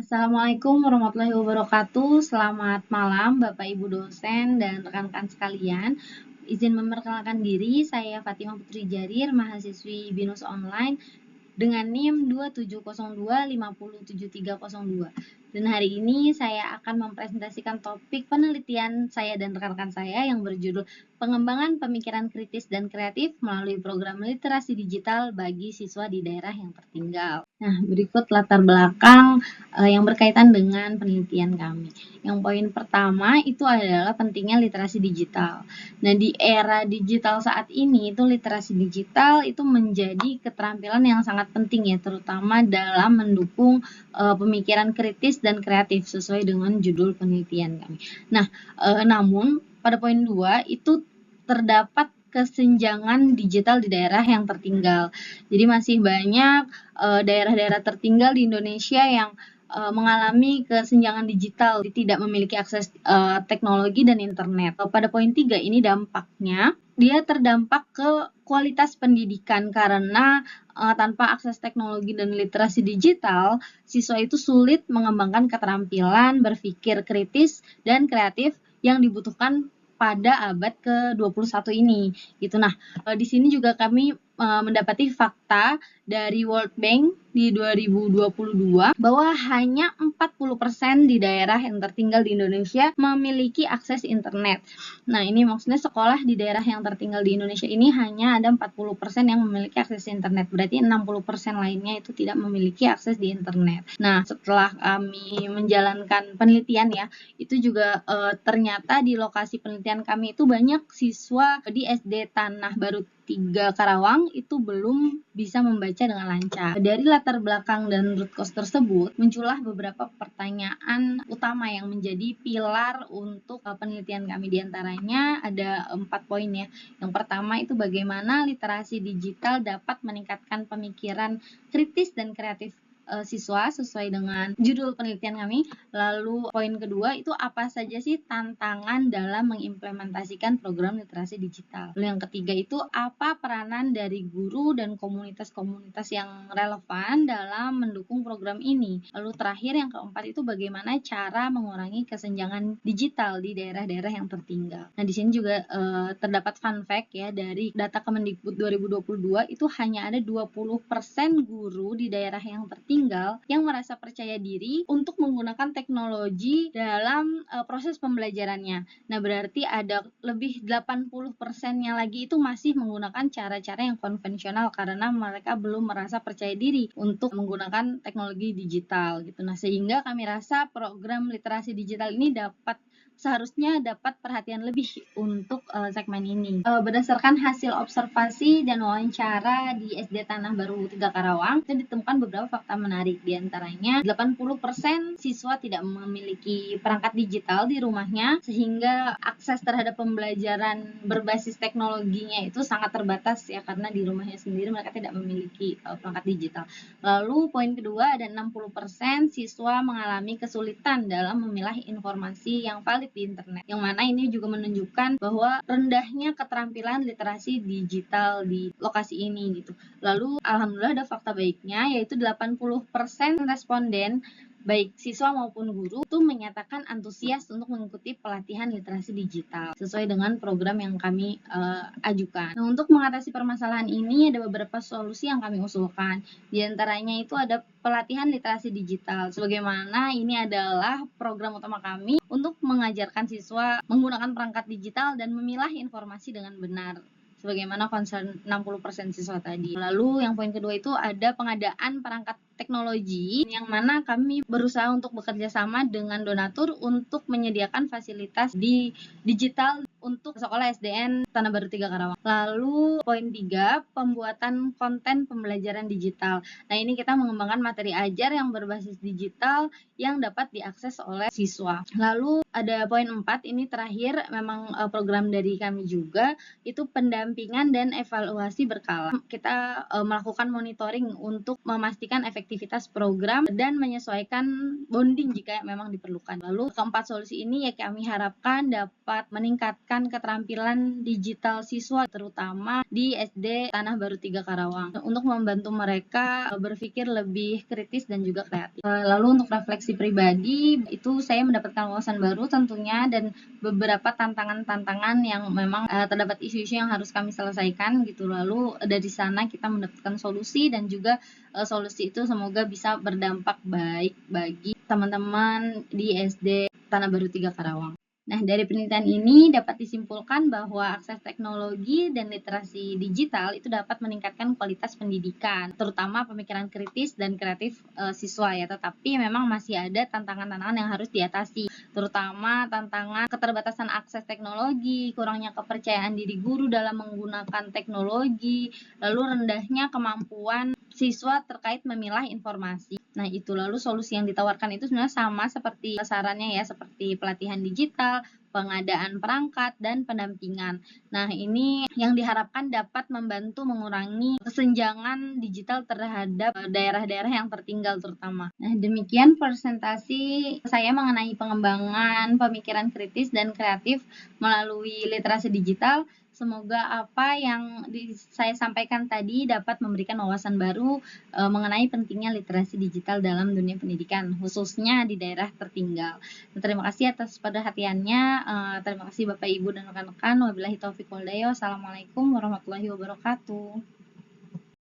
Assalamualaikum warahmatullahi wabarakatuh. Selamat malam Bapak Ibu dosen dan rekan-rekan sekalian. Izin memperkenalkan diri, saya Fatimah Putri Jarir, mahasiswi BINUS Online dengan NIM 2702507302. Dan hari ini saya akan mempresentasikan topik penelitian saya dan rekan-rekan saya yang berjudul Pengembangan Pemikiran Kritis dan Kreatif melalui Program Literasi Digital bagi Siswa di Daerah yang Tertinggal. Nah, berikut latar belakang yang berkaitan dengan penelitian kami. Yang poin pertama itu adalah pentingnya literasi digital. Nah, di era digital saat ini itu literasi digital itu menjadi keterampilan yang sangat penting ya, terutama dalam mendukung pemikiran kritis dan kreatif sesuai dengan judul penelitian kami. Nah, namun pada poin 2 itu terdapat kesenjangan digital di daerah yang tertinggal. Jadi masih banyak daerah-daerah tertinggal di Indonesia yang mengalami kesenjangan digital, tidak memiliki akses teknologi dan internet. Pada poin 3 ini dampaknya, dia terdampak ke kualitas pendidikan karena tanpa akses teknologi dan literasi digital, siswa itu sulit mengembangkan keterampilan berpikir kritis dan kreatif yang dibutuhkan pada abad ke-21 ini gitu. Nah, di sini juga kami mendapati fakta dari World Bank di 2022 bahwa hanya 40% di daerah yang tertinggal di Indonesia memiliki akses internet. Nah, ini maksudnya sekolah di daerah yang tertinggal di Indonesia ini hanya ada 40% yang memiliki akses internet. Berarti 60% lainnya itu tidak memiliki akses di internet. Nah, setelah kami menjalankan penelitian ya, itu juga ternyata di lokasi penelitian kami itu banyak siswa di SD Tanah Baru 3 Karawang itu belum bisa membaca dengan lancar. Dari latar belakang dan root cause tersebut, muncullah beberapa pertanyaan utama yang menjadi pilar untuk penelitian kami. Di antaranya ada 4 poin ya. Yang pertama itu bagaimana literasi digital dapat meningkatkan pemikiran kritis dan kreatif siswa sesuai dengan judul penelitian kami. Lalu poin kedua itu apa saja sih tantangan dalam mengimplementasikan program literasi digital. Lalu yang ketiga itu apa peranan dari guru dan komunitas-komunitas yang relevan dalam mendukung program ini. Lalu terakhir yang keempat itu bagaimana cara mengurangi kesenjangan digital di daerah-daerah yang tertinggal. Nah, di sini juga terdapat fun fact ya, dari data Kemendikbud 2022 itu hanya ada 20% guru di daerah yang tertinggal yang merasa percaya diri untuk menggunakan teknologi dalam proses pembelajarannya. Nah, berarti ada lebih 80%-nya lagi itu masih menggunakan cara-cara yang konvensional karena mereka belum merasa percaya diri untuk menggunakan teknologi digital gitu. Nah, sehingga kami rasa program literasi digital ini seharusnya dapat perhatian lebih untuk segmen ini. Berdasarkan hasil observasi dan wawancara di SD Tanah Baru 3 Karawang, itu ditemukan beberapa fakta menarik. Di antaranya 80% siswa tidak memiliki perangkat digital di rumahnya, sehingga akses terhadap pembelajaran berbasis teknologinya itu sangat terbatas ya, karena di rumahnya sendiri mereka tidak memiliki perangkat digital. Lalu poin kedua, ada 60% siswa mengalami kesulitan dalam memilah informasi yang valid di internet, yang mana ini juga menunjukkan bahwa rendahnya keterampilan literasi digital di lokasi ini gitu. Lalu alhamdulillah ada fakta baiknya, yaitu 80% responden baik siswa maupun guru itu menyatakan antusias untuk mengikuti pelatihan literasi digital sesuai dengan program yang kami ajukan. Nah, untuk mengatasi permasalahan ini ada beberapa solusi yang kami usulkan. Di antaranya itu ada pelatihan literasi digital. Sebagaimana ini adalah program utama kami untuk mengajarkan siswa menggunakan perangkat digital dan memilah informasi dengan benar, sebagaimana concern 60% siswa tadi. Lalu yang poin kedua itu ada pengadaan perangkat teknologi, yang mana kami berusaha untuk bekerja sama dengan donatur untuk menyediakan fasilitas di digital untuk sekolah SDN Tanah Baru 3 Karawang. Lalu poin 3, pembuatan konten pembelajaran digital. Nah, ini kita mengembangkan materi ajar yang berbasis digital yang dapat diakses oleh siswa. Lalu ada poin 4, ini terakhir memang program dari kami juga, itu pendampingan dan evaluasi berkala. Kita melakukan monitoring untuk memastikan efektivitas aktivitas program dan menyesuaikan bonding jika memang diperlukan. Lalu keempat solusi ini ya kami harapkan dapat meningkatkan keterampilan digital siswa terutama di SD Tanah Baru 3 Karawang untuk membantu mereka berpikir lebih kritis dan juga kreatif. Lalu untuk refleksi pribadi itu saya mendapatkan wawasan baru tentunya dan beberapa tantangan-tantangan yang memang terdapat isu-isu yang harus kami selesaikan gitu. Lalu dari sana kita mendapatkan solusi dan juga solusi itu semoga bisa berdampak baik bagi teman-teman di SD Tanah Baru 3 Karawang. Nah, dari penelitian ini dapat disimpulkan bahwa akses teknologi dan literasi digital itu dapat meningkatkan kualitas pendidikan, terutama pemikiran kritis dan kreatif siswa ya. Tetapi memang masih ada tantangan-tantangan yang harus diatasi, terutama tantangan keterbatasan akses teknologi, kurangnya kepercayaan diri guru dalam menggunakan teknologi, lalu rendahnya kemampuan siswa terkait memilah informasi. Nah, itu lalu solusi yang ditawarkan itu sebenarnya sama seperti sarannya ya, seperti pelatihan digital, pengadaan perangkat, dan pendampingan. Nah, ini yang diharapkan dapat membantu mengurangi kesenjangan digital terhadap daerah-daerah yang tertinggal terutama. Nah, demikian presentasi saya mengenai pengembangan pemikiran kritis dan kreatif melalui literasi digital. Semoga apa yang saya sampaikan tadi dapat memberikan wawasan baru mengenai pentingnya literasi digital dalam dunia pendidikan, khususnya di daerah tertinggal. Terima kasih atas perhatiannya. Terima kasih Bapak Ibu dan rekan-rekan. Wabillahi taufiq wal hidayah. Assalamualaikum warahmatullahi wabarakatuh.